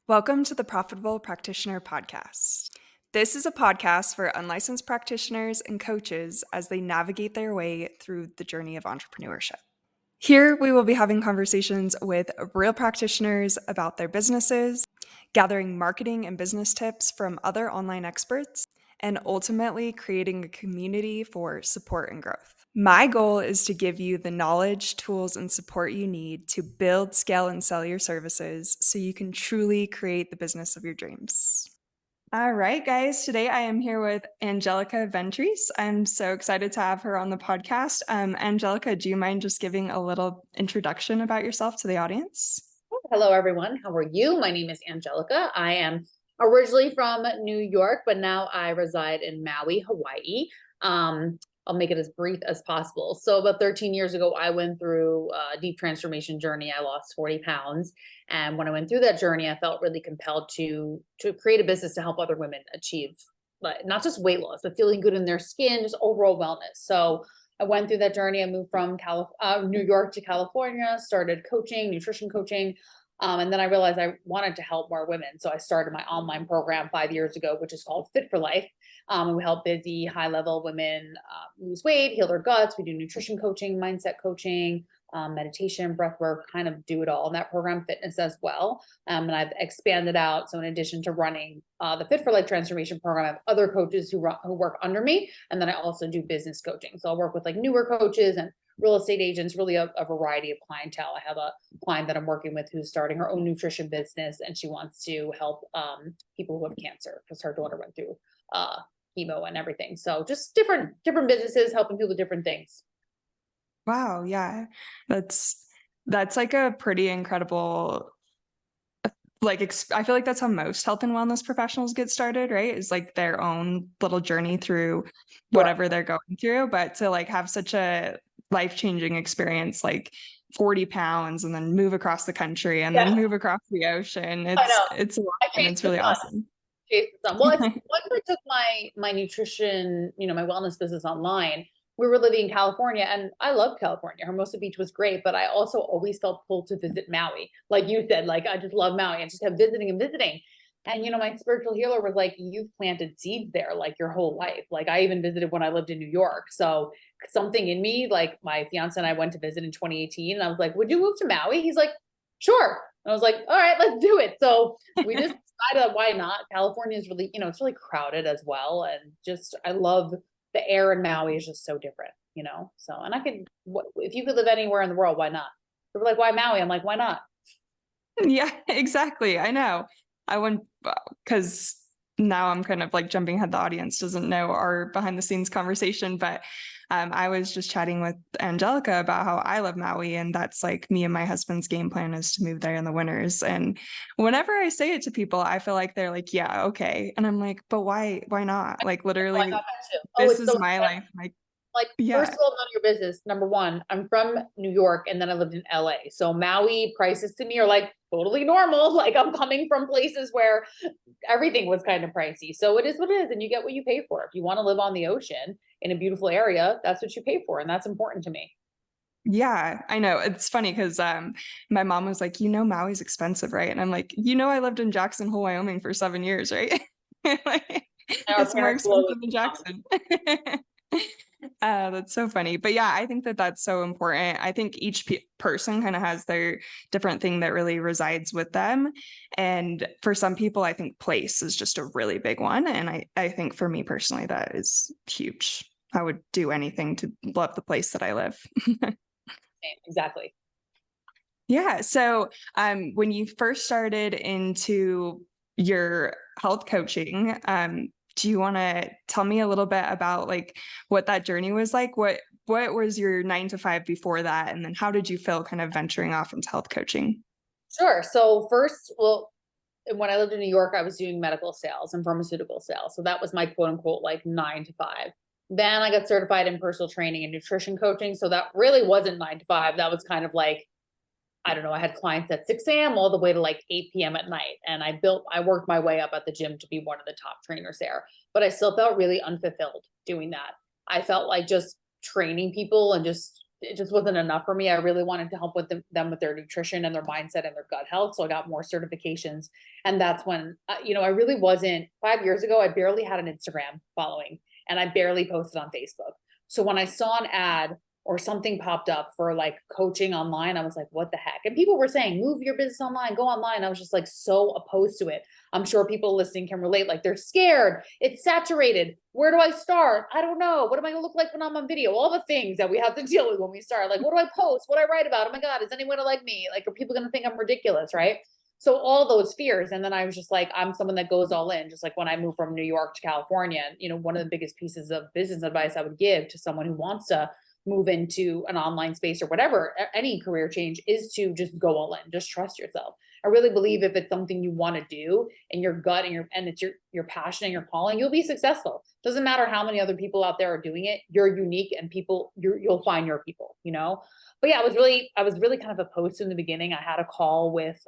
Welcome to the Profitable Practitioner Podcast. This is a podcast for unlicensed practitioners and coaches as they navigate their way through the journey of entrepreneurship. Here, we will be having conversations with real practitioners about their businesses, gathering marketing and business tips from other online experts, and ultimately creating a community for support and growth. My goal is to give you the knowledge, tools, and support you need to build, scale, and sell your services so you can truly create the business of your dreams. All right, guys. Today I am here with Angelica Ventrice. I'm so excited to have her on the podcast. Angelica, do you mind just giving a little introduction about yourself to the audience? Hello, everyone. How are you? My name is Angelica. I am originally from New York, but now I reside in Maui, Hawaii. I'll make it as brief as possible. So about 13 years ago, I went through a deep transformation journey. I lost 40 pounds. And when I went through that journey, I felt really compelled to create a business to help other women achieve not just weight loss, but feeling good in their skin, just overall wellness. So I went through that journey. I moved from New York to California, started coaching, nutrition coaching. And then I realized I wanted to help more women. So I started my online program 5 years ago, which is called Fit for Life. We help busy, high level women lose weight, heal their guts. We do nutrition coaching, mindset coaching, meditation, breath work, kind of do it all in that program, fitness as well. And I've expanded out. So in addition to running the Fit for Life transformation program, I have other coaches who work under me. And then I also do business coaching. So I'll work with like newer coaches and real estate agents, really a variety of clientele. I have a client that I'm working with who's starting her own nutrition business, and she wants to help people who have cancer because her daughter went through chemo and everything. So just different businesses helping people with different things. Wow, yeah. That's like a pretty incredible I feel like that's how most health and wellness professionals get started, right? Is like their own little journey through Sure. whatever they're going through, but to like have such a life-changing experience like 40 pounds and then move across the country and Yeah, then move across the ocean. I know. It's a lot I and chased it's the really sun. awesome. Chased the sun. Well, it's once I took my nutrition, my wellness business online. We were living in California, and I love California. Hermosa Beach was great, but I also always felt pulled to visit Maui. Like you said, like I just love Maui. I just kept visiting and visiting. And my spiritual healer was like, "You've planted seeds there like your whole life." Like I even visited when I lived in New York. So something in me, like my fiance and I went to visit in 2018, and I was like, "Would you move to Maui?" He's like, "Sure." And I was like, "All right, let's do it." So we just decided, why not? California is really, it's really crowded as well, and just I love the air in Maui is just so different. So, and if you could live anywhere in the world, why not? They were like, "Why Maui?" I'm like, "Why not?" Yeah, exactly. I know. I went because now I'm kind of like jumping ahead. The audience doesn't know our behind the scenes conversation, but I was just chatting with Angelica about how I love Maui, and that's like me and my husband's game plan is to move there in the winters. And whenever I say it to people, I feel like they're like, "Yeah, okay," and I'm like, "But why? Why not? Like Oh, I literally, got that too. Oh, this it's is so my life." like, first Yeah, of all, none of your business. Number one, I'm from New York and then I lived in LA. So Maui prices to me are like totally normal. Like I'm coming from places where everything was kind of pricey. So it is what it is. And you get what you pay for. If you want to live on the ocean in a beautiful area, that's what you pay for. And that's important to me. yeah, I know. It's funny because my mom was like, Maui's expensive, right? And I'm like, I lived in Jackson Hole, Wyoming for 7 years, right? Like, Our it's more parents will expensive in Jackson. That's so funny. But yeah, I think that that's so important. I think each person kind of has their different thing that really resides with them. And for some people, I think place is just a really big one. And I think for me personally, that is huge. I would do anything to love the place that I live. exactly. Yeah. So, when you first started into your health coaching, do you want to tell me a little bit about like what that journey was like? What was your 9 to 5 before that, and then how did you feel kind of venturing off into health coaching? Sure. So first, well, when I lived in New York, I was doing medical sales and pharmaceutical sales. So that was my quote unquote like 9 to 5. Then I got certified in personal training and nutrition coaching. So that really wasn't 9 to 5. That was kind of like, I don't know, I had clients at 6 a.m. all the way to like 8 p.m. at night. And I worked my way up at the gym to be one of the top trainers there. But I still felt really unfulfilled doing that. I felt like just training people and just it just wasn't enough for me. I really wanted to help with them with their nutrition and their mindset and their gut health. So I got more certifications. And that's when, I really wasn't 5 years ago. I barely had an Instagram following and I barely posted on Facebook. So when I saw an ad or something popped up for like coaching online, I was like, what the heck? And people were saying, move your business online, go online. I was just like so opposed to it. I'm sure people listening can relate. Like they're scared. It's saturated. Where do I start? I don't know. What am I going to look like when I'm on video? All the things that we have to deal with when we start. Like, what do I post? What do I write about? Oh my God, is anyone like me? Like, are people going to think I'm ridiculous? Right. So all those fears. And then I was just like, I'm someone that goes all in, just like when I moved from New York to California. One of the biggest pieces of business advice I would give to someone who wants to move into an online space or whatever, any career change, is to just go all in, just trust yourself. I really believe if it's something you want to do and your gut and it's your passion and your calling, you'll be successful. Doesn't matter how many other people out there are doing it. You're unique and you'll find your people. But yeah, I was really kind of opposed to in the beginning. I had a call with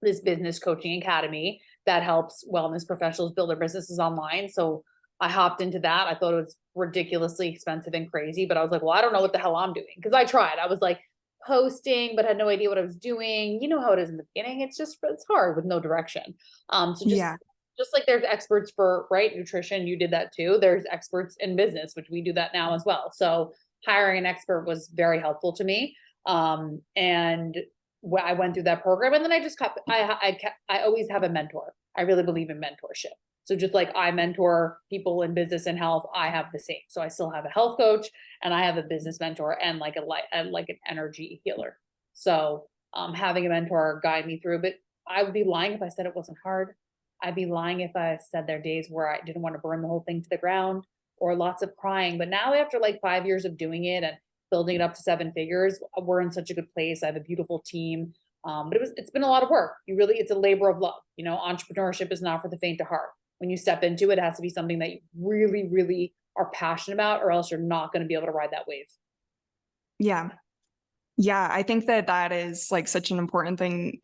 this business coaching academy that helps wellness professionals build their businesses online. So I hopped into that. I thought it was ridiculously expensive and crazy, but I was like, well, I don't know what the hell I'm doing. Cause I tried. I was like posting, but had no idea what I was doing. You know how it is in the beginning. It's hard with no direction. So Yeah. just like there's experts for nutrition, you did that too. There's experts in business, which we do that now as well. So hiring an expert was very helpful to me. And I went through that program, and then I just I always have a mentor. I really believe in mentorship. So just like I mentor people in business and health, I have the same. So I still have a health coach and I have a business mentor and like an energy healer. So having a mentor guide me through, but I would be lying if I said it wasn't hard. I'd be lying if I said there are days where I didn't want to burn the whole thing to the ground or lots of crying. But now after like 5 years of doing it and building it up to 7 figures, we're in such a good place. I have a beautiful team. But it's been a lot of work. It's a labor of love. Entrepreneurship is not for the faint of heart. When you step into it, it has to be something that you really, really are passionate about, or else you're not going to be able to ride that wave. Yeah. Yeah. I think that is like such an important thing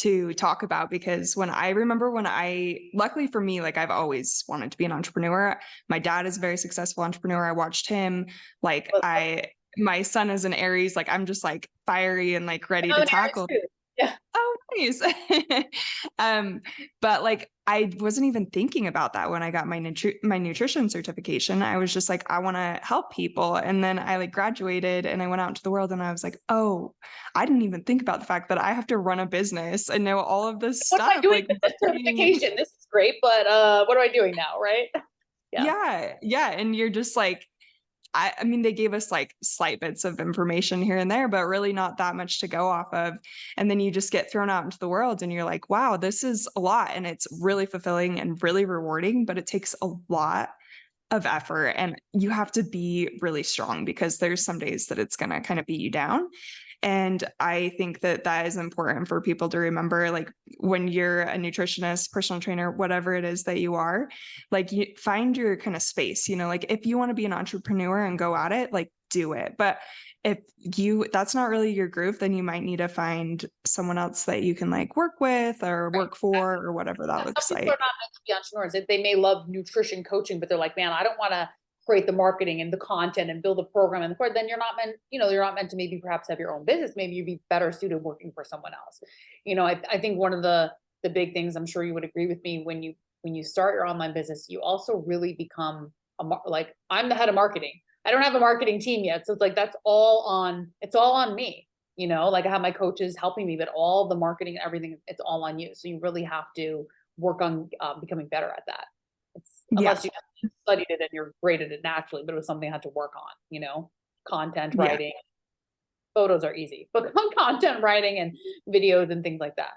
to talk about, because luckily for me, like I've always wanted to be an entrepreneur. My dad is a very successful entrepreneur. I watched him. My son is an Aries. Like I'm just like fiery and like ready I'm to an Aries tackle. too. Yeah. Oh, nice. But like I wasn't even thinking about that when I got my nutrition certification. I was just like, I want to help people. And then I like graduated and I went out into the world and I was like, oh, I didn't even think about the fact that I have to run a business and know all of this What am I stuff, doing like with this marketing. certification? This is great, but what am I doing now? Right. Yeah. Yeah. Yeah. And you're just like, I mean, they gave us like slight bits of information here and there, but really not that much to go off of. And then you just get thrown out into the world and you're like, wow, this is a lot. And it's really fulfilling and really rewarding, but it takes a lot of effort and you have to be really strong because there's some days that it's going to kind of beat you down. And I think that is important for people to remember, like when you're a nutritionist, personal trainer, whatever it is that you are, like you find your kind of space, like if you want to be an entrepreneur and go at it, like do it. But if that's not really your groove, then you might need to find someone else that you can like work with or Right. work for or whatever that Some looks people are like. not meant to be entrepreneurs. They may love nutrition coaching, but they're like, man, I don't want to create the marketing and the content and build a program and then you're not meant to maybe perhaps have your own business. Maybe you'd be better suited working for someone else. I think one of the big things, I'm sure you would agree with me, when you start your online business, you also really become like I'm the head of marketing. I don't have a marketing team yet. So it's like, it's all on me. Like I have my coaches helping me, but all the marketing and everything, it's all on you. So you really have to work on becoming better at that. Yeah. Unless you studied it and you're great at it naturally, but it was something I had to work on, content Yeah. writing. Photos are easy, but content writing and videos and things like that.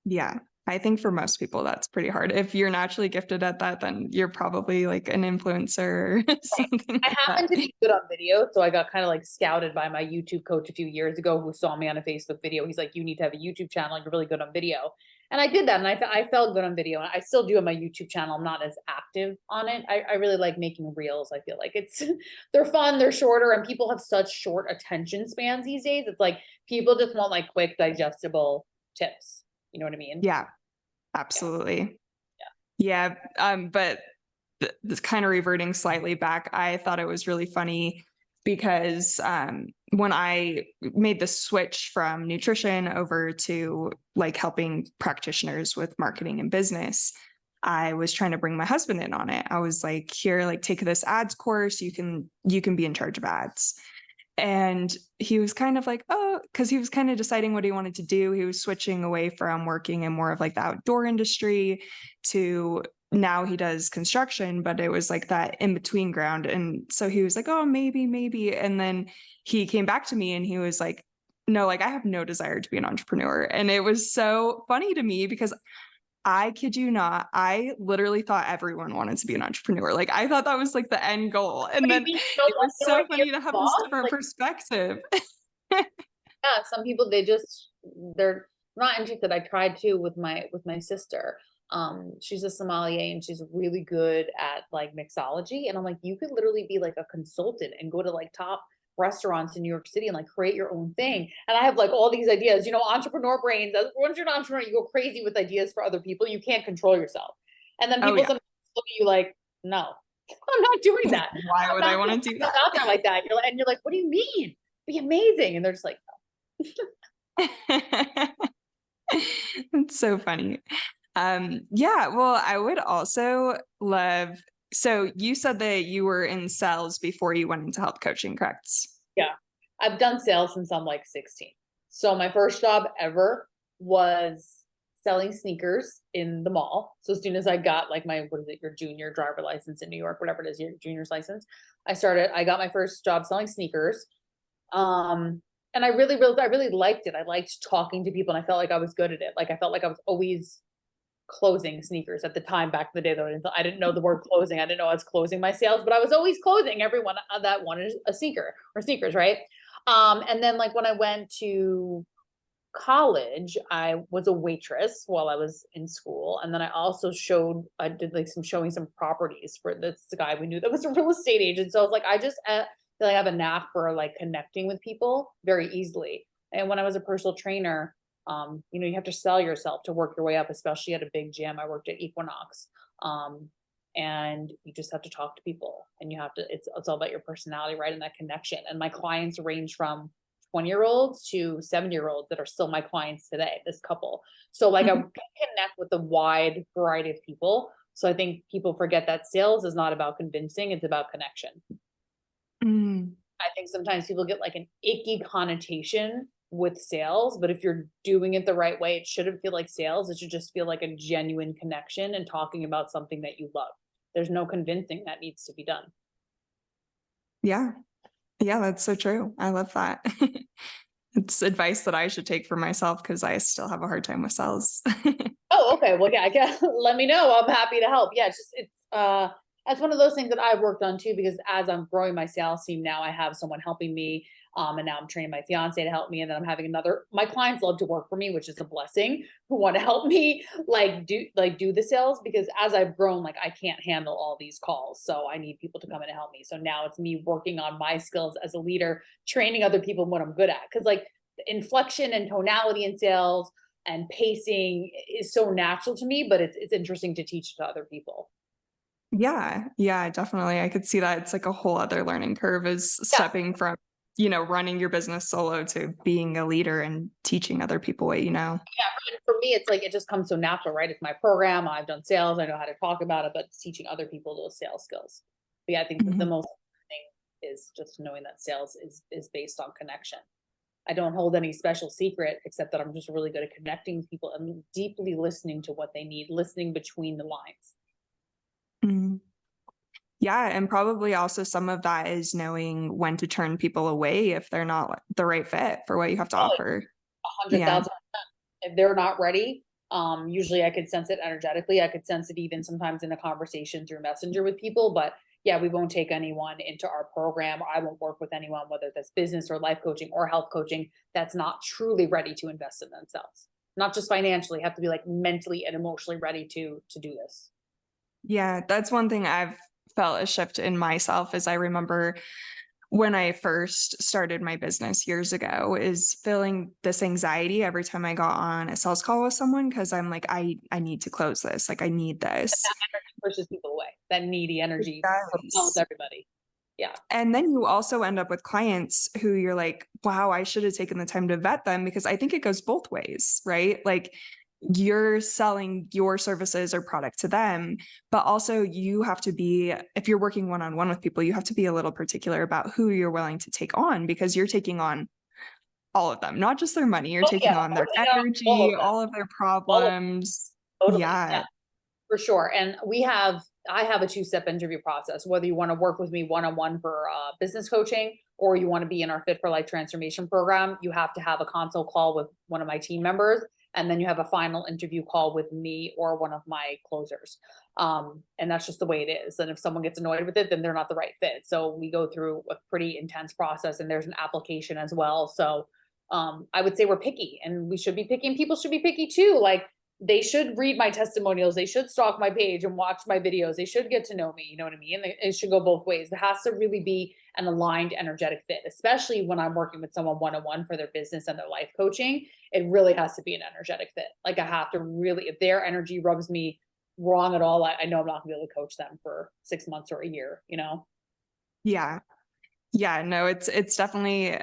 Yeah. I think for most people, that's pretty hard. If you're naturally gifted at that, then you're probably like an influencer or something I like happen that. to be good on video, so I got kind of like scouted by my YouTube coach a few years ago, who saw me on a Facebook video. He's like, "You need to have a YouTube channel. You're really good on video." And I did that, and I felt good on video, and I still do on my YouTube channel. I'm not as active on it. I really like making reels. I feel like they're fun, they're shorter, and people have such short attention spans these days. It's like people just want like quick, digestible tips. You know what I mean? Yeah, Yeah. absolutely. Yeah. But this kind of reverting slightly back, I thought it was really funny because when I made the switch from nutrition over to like helping practitioners with marketing and business, I was trying to bring my husband in on it. I was like, here, like take this ads course. You can be in charge of ads. And he was kind of like, oh, because he was kind of deciding what he wanted to do. He was switching away from working in more of like the outdoor industry to now he does construction, but it was like that in between ground. And so he was like, oh, maybe, maybe. And then he came back to me and he was like, no, like I have no desire to be an entrepreneur. And it was so funny to me because I kid you not, I literally thought everyone wanted to be an entrepreneur. Like I thought that was like the end goal. And What do you then mean you don't it was want so to be a funny to have this boss? different Like, perspective. yeah, some people they're not interested. I tried to with my sister. She's a sommelier and she's really good at like mixology. And I'm like, you could literally be like a consultant and go to like top restaurants in New York City and like create your own thing. And I have like all these ideas, entrepreneur brains. Once you're an entrepreneur, you go crazy with ideas for other people. You can't control yourself. And then Oh people yeah. sometimes look at you like, no, I'm not doing that. Why I'm would I not want putting to do myself out there like that. And you're like, what do you mean? Be amazing. And they're just like, that? It's so funny. Yeah, well, I would also love, so you said that you were in sales before you went into health coaching, correct? yeah, I've done sales since I'm like 16. So my first job ever was selling sneakers in the mall. So as soon as I got like what is it, your junior driver license in New York, whatever it is, your junior's license, I got my first job selling sneakers. And I really liked it. I liked talking to people and I felt like I was good at it. Like I felt like I was always closing sneakers at the time back in the day though. I didn't know the word closing. I didn't know I was closing my sales, but I was always closing everyone that wanted a sneaker or sneakers, right? And then like when I went to college, I was a waitress while I was in school. And then I did like showing some properties for this guy we knew that was a real estate agent. So I was like, I just feel like I have a knack for like connecting with people very easily. And when I was a personal trainer, you have to sell yourself to work your way up, especially at a big gym. I worked at Equinox. And you just have to talk to people and it's all about your personality, right? And that connection. And my clients range from 20-year-olds to 7-year-olds that are still my clients today, this couple. So like I Mhm. connect with a wide variety of people. So I think people forget that sales is not about convincing, it's about connection. Mm, I think sometimes people get like an icky connotation with sales, but if you're doing it the right way, it shouldn't feel like sales. It should just feel like a genuine connection and talking about something that you love. There's no convincing that needs to be done. yeah. Yeah, that's so true. I love that. It's advice that I should take for myself because I still have a hard time with sales. Oh, okay. Well, yeah, I guess let me know. I'm happy to help. Yeah, that's one of those things that I've worked on too, because as I'm growing my sales team now, I have someone helping me. And now I'm training my fiance to help me. And then I'm having my clients love to work for me, which is a blessing, who want to help me do the sales, because as I've grown, like I can't handle all these calls. So I need people to come in and help me. So now it's me working on my skills as a leader, training other people in what I'm good at. Cause like inflection and tonality in sales and pacing is so natural to me, but it's interesting to teach to other people. Yeah, yeah, definitely. I could see that it's like a whole other learning curve is Yeah, stepping from, running your business solo to being a leader and teaching other people what you know. yeah. For me, it's like it just comes so natural, right? It's my program. I've done sales. I know how to talk about it, but it's teaching other people those sales skills. But yeah, I think the Mhm. most thing is just knowing that sales is based on connection. I don't hold any special secret except that I'm just really good at connecting with people and deeply listening to what they need, listening between the lines. Mhm. Yeah, and probably also some of that is knowing when to turn people away if they're not the right fit for what you have to Oh, offer. hundred Yeah. thousand. If they're not ready, usually I could sense it energetically. I could sense it even sometimes in a conversation through Messenger with people. But yeah, we won't take anyone into our program. I won't work with anyone, whether that's business or life coaching or health coaching, that's not truly ready to invest in themselves. Not just financially, have to be like mentally and emotionally ready to do this. Yeah, that's one thing I've felt a shift in myself is I remember when I first started my business years ago is feeling this anxiety every time I got on a sales call with someone because I'm like, I need to close this. Like I need this. Pushes people away. That needy It energy repels does. everybody. Yeah. And then you also end up with clients who you're like, wow, I should have taken the time to vet them, because I think it goes both ways, right? Like you're selling your services or product to them, but also you have to be, if you're working one-on-one with people, you have to be a little particular about who you're willing to take on, because you're taking on all of them, not just their money, you're Oh, yeah, taking on we're their taking on all energy, of them, all of their all of problems. totally, yeah. Yeah. For sure. And I have a two-step interview process, whether you want to work with me one-on-one for business coaching, or you want to be in our Fit for Life transformation program. You have to have a consult call with one of my team members, and then you have a final interview call with me or one of my closers. And that's just the way it is. And if someone gets annoyed with it, then they're not the right fit. So we go through a pretty intense process, and there's an application as well. So I would say we're picky, and we should be picky, and people should be picky too. Like, they should read my testimonials. They should stalk my page and watch my videos. They should get to know me. You know what I mean? And it should go both ways. There has to really be an aligned, energetic fit, especially when I'm working with someone one-on-one for their business and their life coaching. It really has to be an energetic fit. Like, I have to really, if their energy rubs me wrong at all, I know I'm not gonna be able to coach them for 6 months or a year, you know? Yeah. Yeah, no, it's definitely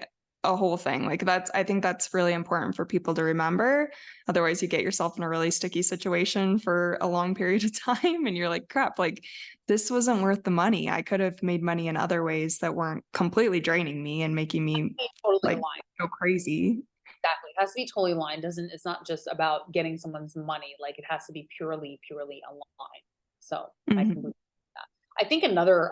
a whole thing. Like I think that's really important for people to remember. Otherwise, you get yourself in a really sticky situation for a long period of time and you're like, crap, like this wasn't worth the money. I could have made money in other ways that weren't completely draining me and making me Totally like aligned. go crazy. Exactly. It has to be totally aligned. It's not just about getting someone's money. Like, it has to be purely aligned. So I can Mhm. believe that. I think another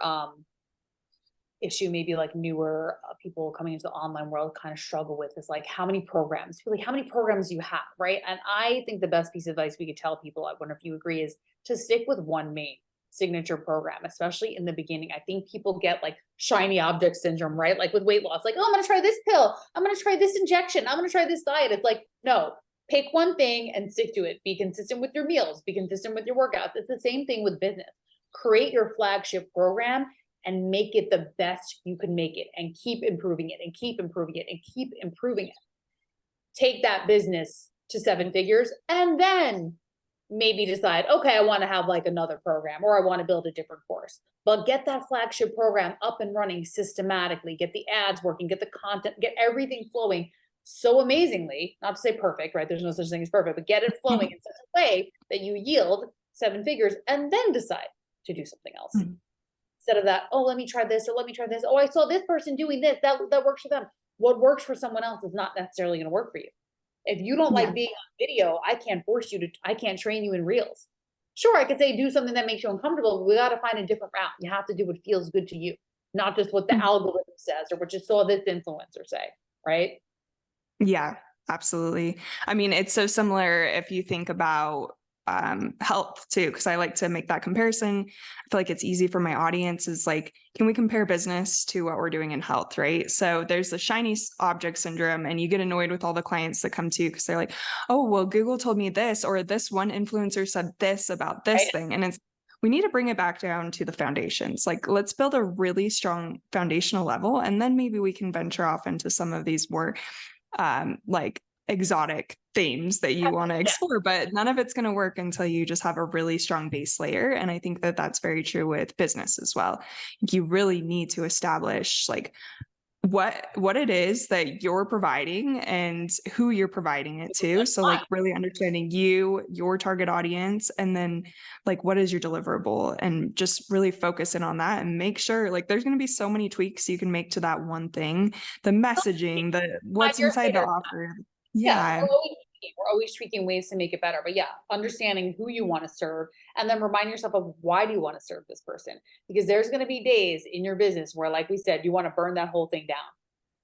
issue maybe like newer people coming into the online world kind of struggle with is like, how many programs, really, how many programs do you have, right? And I think the best piece of advice we could tell people, I wonder if you agree, is to stick with one main signature program, especially in the beginning. I think people get like shiny object syndrome, right? Like with weight loss, like, oh, I'm going to try this pill, I'm going to try this injection, I'm going to try this diet. It's like, no, pick one thing and stick to it. Be consistent with your meals, be consistent with your workouts. It's the same thing with business. Create your flagship program and make it the best you can make it, and keep improving it and keep improving it and keep improving it. Take that business to 7 figures, and then maybe decide, okay, I want to have like another program, or I want to build a different course. But get that flagship program up and running systematically, get the ads working, get the content, get everything flowing so amazingly, not to say perfect, right? There's no such thing as perfect, but get it flowing in such a way that you yield 7 figures, and then decide to do something else. Instead of that, oh, let me try this, or let me try this. Oh, I saw this person doing this. That works for them. What works for someone else is not necessarily going to work for you. If you don't Yeah. like being on video, I can't train you in reels. Sure, I could say do something that makes you uncomfortable, but we got to find a different route. You have to do what feels good to you, not just what the algorithm says or what you saw this influencer say, right? Yeah, absolutely. I mean, it's so similar if you think about health too, because I like to make that comparison. I feel like it's easy for my audience is like, can we compare business to what we're doing in health, right? So there's the object syndrome, and you get annoyed with all the clients that come to you because they're like, oh, well, Google told me this, or this one influencer said this about this Right. thing. And we need to bring it back down to the foundations. Like, let's build a really strong foundational level, and then maybe we can venture off into some of these more like exotic themes that you want to Yeah. explore, but none of it's going to work until you just have a really strong base layer. And I think that that's very true with business as well. You really need to establish like what it is that you're providing and who you're providing it to. So like really understanding your target audience, and then like what is your deliverable, and just really focus in on that and make sure like there's going to be so many tweaks you can make to that one thing, the messaging, the what's 5 years inside the later, offer. yeah, Yeah. we're always tweaking ways to make it better. But yeah, understanding who you want to serve, and then remind yourself of why do you want to serve this person? Because there's going to be days in your business where, like we said, you want to burn that whole thing down,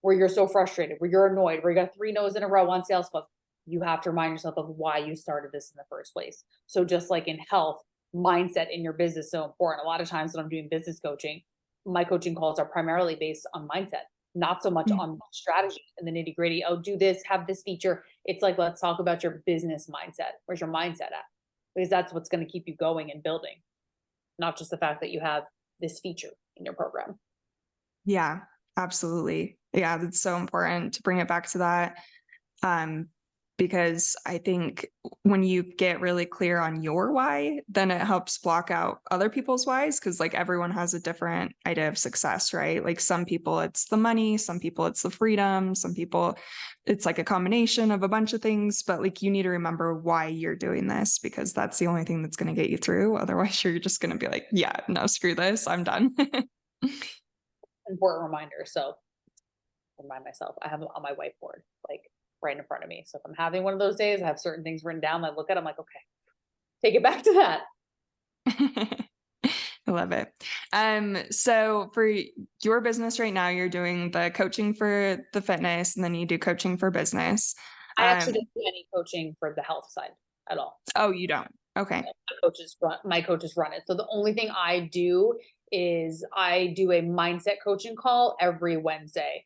where you're so frustrated, where you're annoyed, where you got 3 no's in a row on sales calls. You have to remind yourself of why you started this in the first place. So just like in health, mindset in your business is so important. A lot of times when I'm doing business coaching, my coaching calls are primarily based on mindset, not so much Mm. on strategy and the nitty gritty. Oh, do this, have this feature. It's like, let's talk about your business mindset. Where's your mindset at? Because that's what's going to keep you going and building, not just the fact that you have this feature in your program. Yeah, absolutely. Yeah, that's so important to bring it back to that. Um, because I think when you get really clear on your why, then it helps block out other people's whys because like everyone has a different idea of success, right? Like some people it's the money, some people it's the freedom, some people it's like a combination of a bunch of things, but like you need to remember why you're doing this because that's the only thing that's going to get you through. Otherwise, you're just going to be like, yeah, no, screw this, I'm done. Important reminder. So remind myself, I have it on my whiteboard, like right in front of me. So if I'm having one of those days, I have certain things written down. I look at, I'm like, okay, take it back to that. I love it. So for your business right now, you're doing the coaching for the fitness and then you do coaching for business. I actually Um, don't do any coaching for the health side at all. oh, you don't. Okay. My coaches run it. So the only thing I do is I do a mindset coaching call every Wednesday.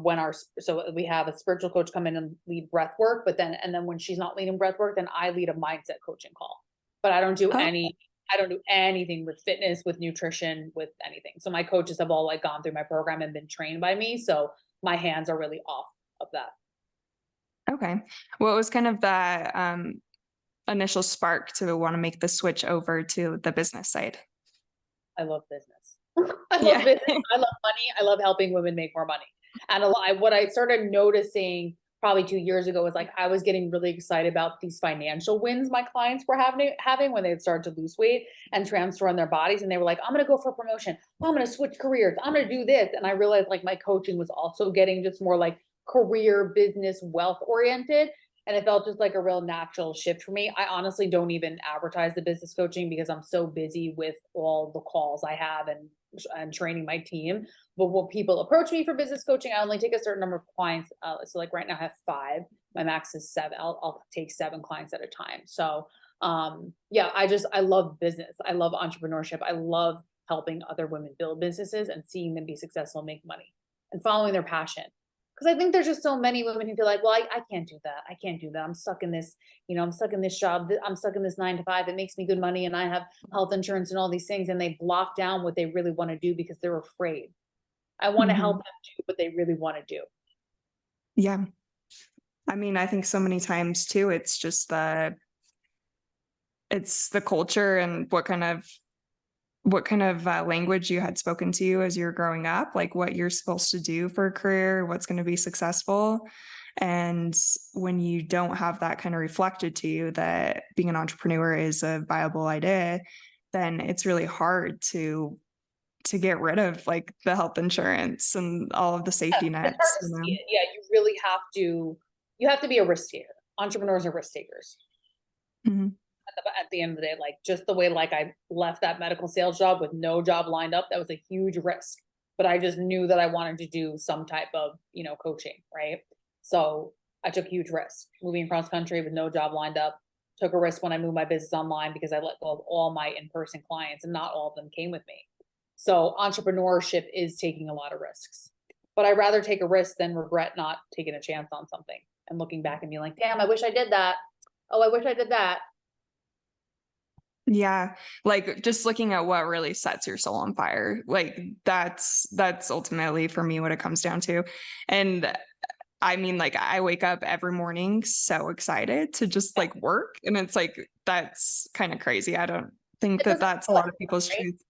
When our so we have a spiritual coach come in and lead breath work, but then when she's not leading breath work, then I lead a mindset coaching call. But Oh, I don't do anything with fitness, with nutrition, with anything. So my coaches have all like gone through my program and been trained by me. So my hands are really off of that. okay. What was kind of that initial spark to want to make the switch over to the business side? I love business. I love Yeah. business. I love money. I love helping women make more money. And what I started noticing probably 2 years ago was like I was getting really excited about these financial wins my clients were having when they had started to lose weight and transform their bodies. And they were like, I'm gonna go for a promotion. I'm gonna switch careers. I'm gonna do this. And I realized like my coaching was also getting just more like career, business, wealth oriented. And it felt just like a real natural shift for me. I honestly don't even advertise the business coaching because I'm so busy with all the calls I have and training my team. But when people approach me for business coaching, I only take a certain number of clients. So like right now I have 5. My max is 7. I'll take 7 clients at a time. So yeah, I love business. I love entrepreneurship. I love helping other women build businesses and seeing them be successful and make money and following their passion. Because I think there's just so many women who feel like, well, I can't do that. I can't do that. I'm stuck in this, I'm stuck in this job. I'm stuck in this 9 to 5. It makes me good money and I have health insurance and all these things. And they block down what they really want to do because they're afraid. I want to help Mhm. them do what they really want to do. Yeah. I mean, I think so many times too, it's the culture and what kind of language you had spoken to you as you were growing up, like what you're supposed to do for a career, what's going to be successful. And when you don't have that kind of reflected to you that being an entrepreneur is a viable idea, then it's really hard to get rid of like the health insurance and all of the Yeah, safety it's hard nets, to see it. Yeah, you have to be a risk taker. Entrepreneurs are risk takers. Mhm. At the end of the day, like just the way like I left that medical sales job with no job lined up, that was a huge risk. But I just knew that I wanted to do some type of, coaching, right? So I took a huge risk moving across country with no job lined up. Took a risk when I moved my business online because I let go of all my in-person clients and not all of them came with me. So entrepreneurship is taking a lot of risks. But I'd rather take a risk than regret not taking a chance on something and looking back and being like, damn, I wish I did that. Oh, I wish I did that. Yeah, like just looking at what really sets your soul on fire. Like that's ultimately for me what it comes down to. And I mean, like I wake up every morning so excited to just like work and it's like that's kind of crazy. I don't think It that doesn't that's a feel like lot of work, people's right? truth.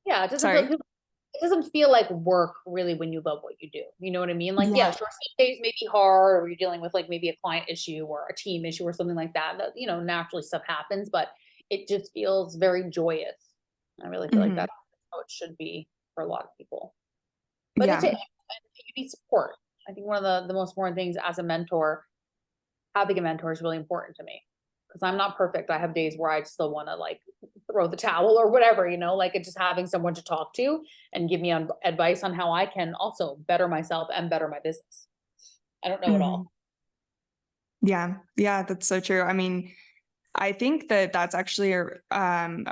Yeah, Sorry. it doesn't feel like work really when you love what you do. You know what I mean? Like, yeah, Yeah. sure, some days may be hard, or you're dealing with like maybe a client issue or a team issue or something like that. That naturally stuff happens, but it just feels very joyous. I really feel like Mhm. that's how it should be for a lot of people. But Yeah. you need support. I think one of the most important things as a mentor, having a mentor is really important to me because I'm not perfect. I have days where I still want to like throw the towel or whatever, like it's just having someone to talk to and give me advice on how I can also better myself and better my business. I don't know it Mhm. all. Yeah. Yeah, that's so true. I mean, I think that that's actually a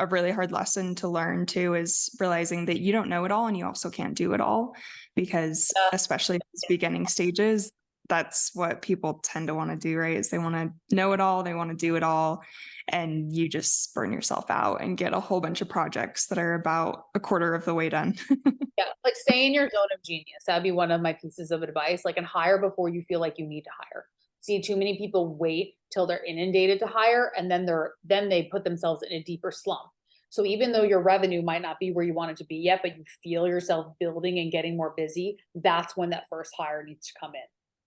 really hard lesson to learn too, is realizing that you don't know it all and you also can't do it all because Uh, especially at these beginning stages, that's what people tend to want to do, right? Is they want to know it all, they want to do it all, and you just burn yourself out and get a whole bunch of projects that are about a quarter of the way done. yeah, like stay in your zone of genius. That'd be one of my pieces of advice. Like, and hire before you feel like you need to hire. See too many people wait till they're inundated to hire, and then they put themselves in a deeper slump. So even though your revenue might not be where you want it to be yet, but you feel yourself building and getting more busy, that's when that first hire needs to come in.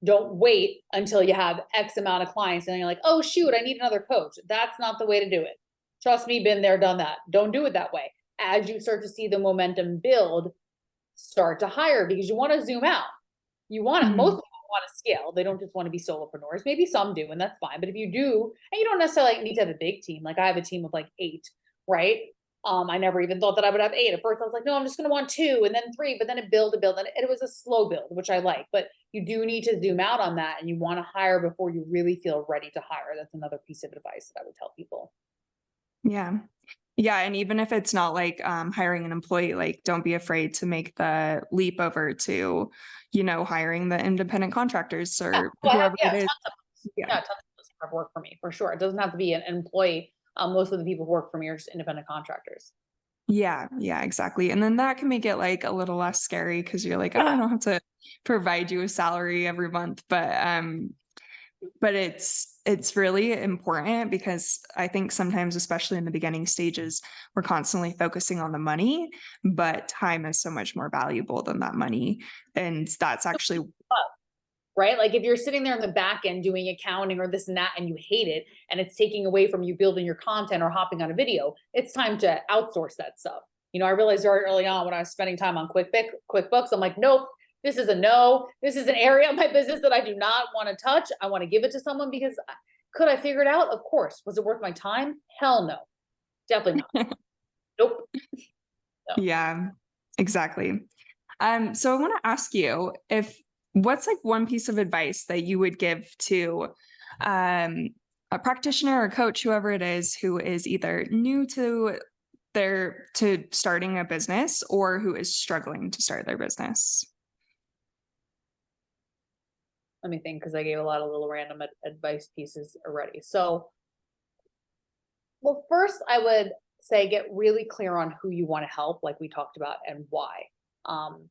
Don't wait until you have X amount of clients and then you're like, oh shoot, I need another coach. That's not the way to do it. Trust me, been there, done that. Don't do it that way. As you start to see the momentum build, start to hire, because you want to zoom out. You want it. Most Mhm. people want to scale. They don't just want to be solopreneurs. Maybe some do, and that's fine. But if you do, and you don't necessarily need to have a big team. Like I have a team of like 8, right? I never even thought that I would have 8. At first, I was like, no, I'm just going to want 2, and then 3. But then it build, and it was a slow build, which I like. But you do need to zoom out on that, and you want to hire before you really feel ready to hire. That's another piece of advice that I would tell people. Yeah. Yeah, and even if it's not like, hiring an employee, like, don't be afraid to make the leap over to, hiring the independent contractors Yeah, or well, I have, whoever yeah, it is. tons of Yeah. yeah, tons of those have worked for me for sure. It doesn't have to be an employee. Most of the people who work for me are just independent contractors. Yeah, yeah, exactly, and then that can make it, like, a little less scary because 'cause you're like, "Oh, Yeah, I don't have to provide you a salary every month," but it's really important because I think sometimes, especially in the beginning stages, we're constantly focusing on the money, but time is so much more valuable than that money, and that's actually right? Like if you're sitting there in the back end doing accounting or this and that and you hate it and it's taking away from you building your content or hopping on a video, it's time to outsource that stuff. I realized very early on when I was spending time on QuickBooks, I'm like, nope, this is a no. This is an area of my business that I do not want to touch. I want to give it to someone because could I figure it out? Of course. Was it worth my time? Hell no. Definitely not. Nope. No. Yeah, exactly. So I wanna ask you if what's, like, one piece of advice that you would give to, um, a practitioner or coach, whoever it is, who is either new to starting a business or who is struggling to start their business? Let me think because I gave a lot of little random advice pieces already. So, well, first, I would say get really clear on who you want to help, like we talked about, and why. Um,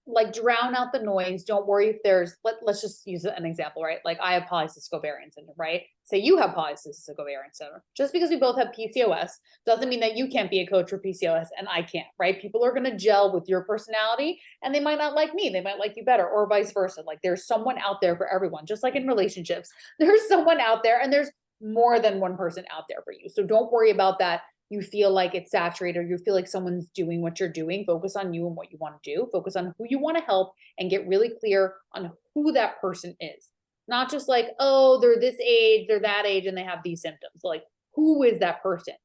like drown out the noise. Don't worry if let's just use an example, right? Like I have polycystic ovarian syndrome, right? Say you have polycystic ovarian syndrome. Just because we both have PCOS doesn't mean that you can't be a coach for PCOS and I can't, right? People are going to gel with your personality and they might not like me. They might like you better or vice versa. Like there's someone out there for everyone, just like in relationships. There's someone out there and there's more than one person out there for you. So don't worry about that. You feel like it's saturated or you feel like someone's doing what you're doing. Focus on you and what you want to do. Focus on who you want to help and get really clear on who that person is. Not just like, oh, they're this age, they're that age, and they have these symptoms. Like, who is that person?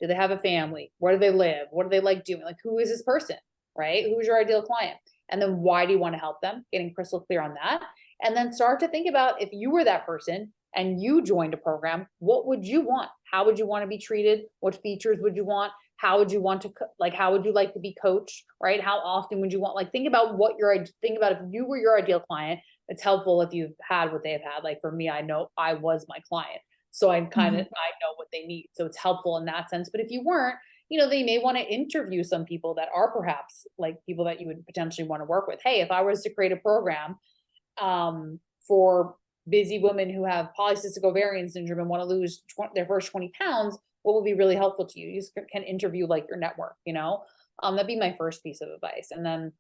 Do they have a family? Where do they live? What do they like doing? Like, who is this person? Right? Who's your ideal client? And then why do you want to help them? Getting crystal clear on that. And then start to think about if you were that person and you joined a program, what would you want? How would you want to be treated? What features would you want? How would you want to like how would you like to be coached, right? How often would you want like think about if you were your ideal client. It's helpful if you've had what they've had. Like for me, I know I was my client. So I Mhm. know what they need. So it's helpful in that sense. But if you weren't, they may want to interview some people that are perhaps like people that you would potentially want to work with. Hey, if I was to create a program for busy women who have polycystic ovarian syndrome and want to lose their first 20 pounds, what would be really helpful to you? You just can interview like your network. That'd be my first piece of advice. And then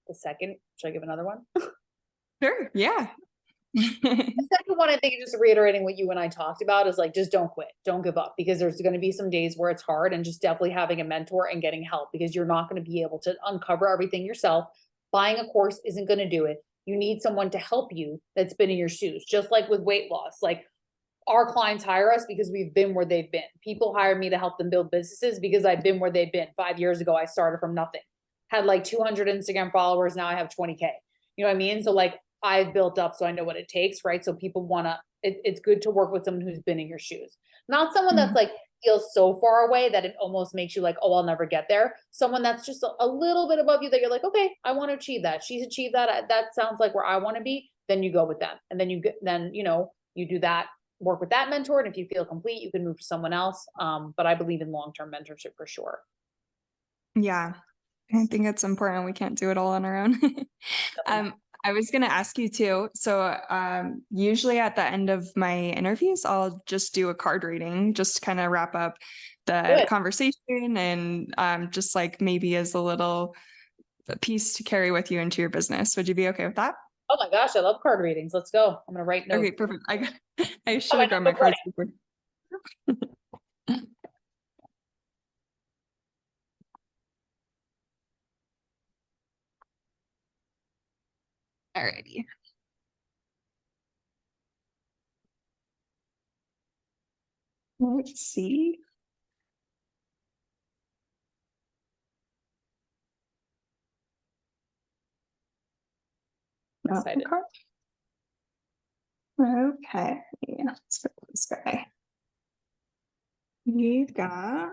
the second, should I give another one? Sure, yeah. The second one, I think, just reiterating what you and I talked about is like, just don't quit, don't give up, because there's going to be some days where it's hard, and just definitely having a mentor and getting help because you're not going to be able to uncover everything yourself. Buying a course isn't going to do it. You need someone to help you that's been in your shoes, just like with weight loss. Like our clients hire us because we've been where they've been. People hire me to help them build businesses because I've been where they've been. 5 years ago, I started from nothing, had like 200 Instagram followers. Now I have 20K. You know what I mean? So like I've built up, so I know what it takes, right? So people want to, it's good to work with someone who's been in your shoes, not someone that's Mhm. like feels so far away that it almost makes you like, oh, I'll never get there. Someone that's just a little bit above you that you're like, okay, I want to achieve that. She's achieved that. That sounds like where I want to be. Then you go with them. And then you do that, work with that mentor. And if you feel complete, you can move to someone else. But I believe in long-term mentorship for sure. Yeah, I think it's important, we can't do it all on our own. Definitely Um, not. I was going to ask you too. So, usually at the end of my interviews, I'll just do a card reading just to kind of wrap up the Good. conversation and just like maybe as a little piece to carry with you into your business. Would you be okay with that? Oh my gosh, I love card readings. Let's go. I'm gonna write Okay, notes. perfect. I Oh, should my have grabbed my notebook ready. cards before. Alrighty. Let's see. I'm Not the excited. card. Okay. Let's go with this guy. We've got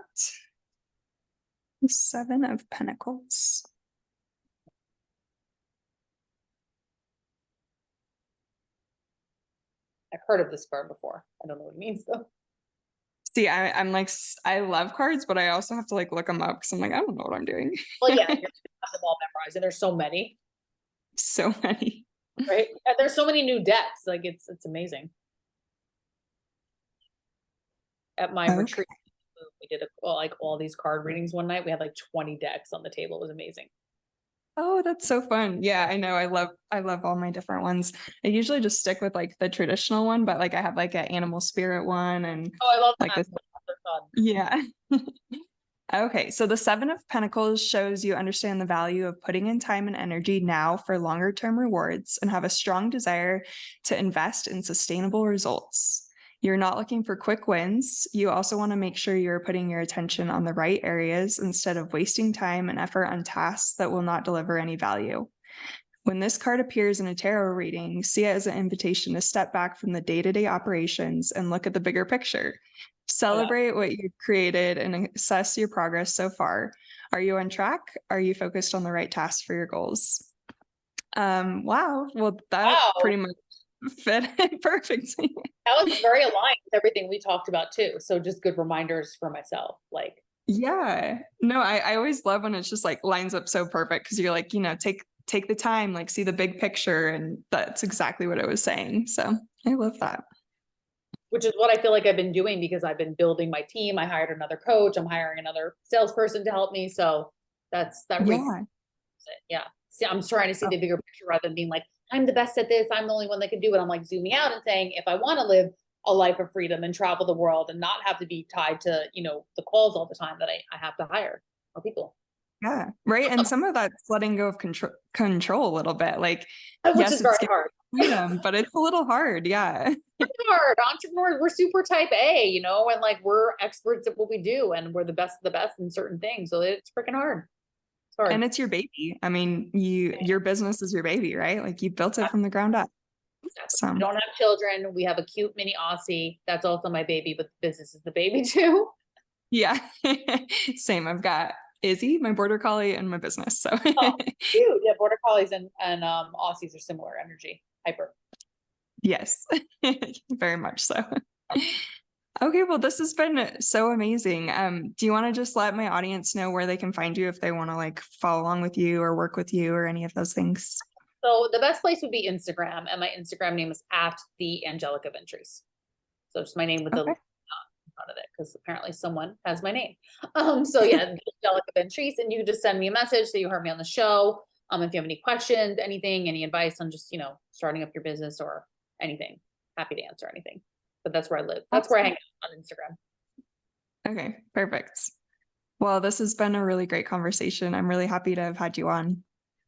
the Seven of Pentacles. I've heard of this card before. I don't know what it means though. See, I'm like, I love cards, but I also have to like look them up because I'm like, I don't know what I'm doing. Well, yeah, you're gonna have them all memorized, and there's so many, So many. right? And there's so many new decks. Like it's amazing. At my Okay. retreat, we did like all these card readings one night. We had like 20 decks on the table. It was amazing. Oh, that's so fun. Yeah, I know. I love all my different ones. I usually just stick with like the traditional one, but like I have like an animal spirit one and Oh, I love like that. this. They're fun. Yeah. Okay, so the Seven of Pentacles shows you understand the value of putting in time and energy now for longer term rewards and have a strong desire to invest in sustainable results. You're not looking for quick wins. You also want to make sure you're putting your attention on the right areas instead of wasting time and effort on tasks that will not deliver any value. When this card appears in a tarot reading, see it as an invitation to step back from the day to day operations and look at the bigger picture. Celebrate what you've created and assess your progress so far. Are you on track? Are you focused on the right tasks for your goals? Wow. Well, that Wow, pretty much fit it perfectly. that was very aligned with everything we talked about too. So just good reminders for myself. Like, Yeah. No, I always love when it's just like lines up so perfect because you're like, take the time, like see the big picture, and that's exactly what I was saying. So I love that. which is what I feel like I've been doing because I've been building my team. I hired another coach. I'm hiring another salesperson to help me. So that re Yeah. it. Yeah. See, I'm trying to see the bigger picture rather than being like, I'm the best at this. I'm the only one that can do it. I'm like zooming out and saying, if I want to live a life of freedom and travel the world and not have to be tied to, the calls all the time that I have to hire more people. Yeah, right, and some of that's letting go of control a little bit, like, Which yes, is it's very giving hard. freedom, but it's a little hard, yeah. Hard. Entrepreneurs, we're super type A, and like we're experts at what we do and we're the best of the best in certain things. So it's freaking hard. It's hard. And it's your baby. I mean, your business is your baby, right? Like, you built it from the ground up, Exactly. so We don't have children. We have a cute mini Aussie. That's also my baby, but the business is the baby too. yeah. Same, I've got Izzy, my border collie, and my business, so Oh, cute. Yeah, border collies and Aussies are similar energy. Hyper. yes, very much so. Okay, well, this has been so amazing. Do you wanna just let my audience know where they can find you if they wanna, like, follow along with you or work with you or any of those things? So the best place would be Instagram, and my Instagram name is at the Angelica Ventrice. So just my name with the Okay. in front of it, because apparently someone has my name. So yeah, Angelica Ventrice, and you can just send me a message that you heard me on the show. If you have any questions, anything, any advice on just starting up your business or anything, happy to answer anything. But that's where I live. That's where I hang Awesome. out on Instagram. Okay, perfect. Well, this has been a really great conversation. I'm really happy to have had you on.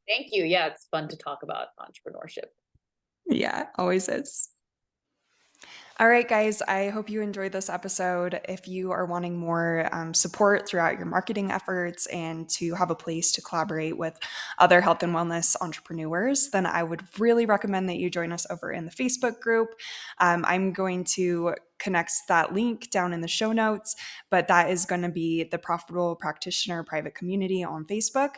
Thank you. Yeah, it's fun to talk about entrepreneurship. Yeah, always is. All right, guys, I hope you enjoyed this episode. If you are wanting more support throughout your marketing efforts and to have a place to collaborate with other health and wellness entrepreneurs, then I would really recommend that you join us over in the Facebook group. I'm going to connect that link down in the show notes, but that is going to be the Profitable Practitioner Private Community on Facebook.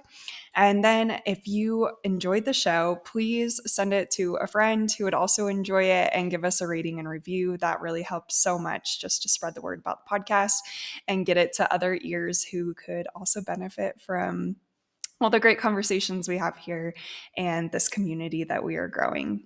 And then if you enjoyed the show, please send it to a friend who would also enjoy it and give us a rating and review. That really helps so much just to spread the word about the podcast and get it to other ears who could also benefit from all the great conversations we have here and this community that we are growing.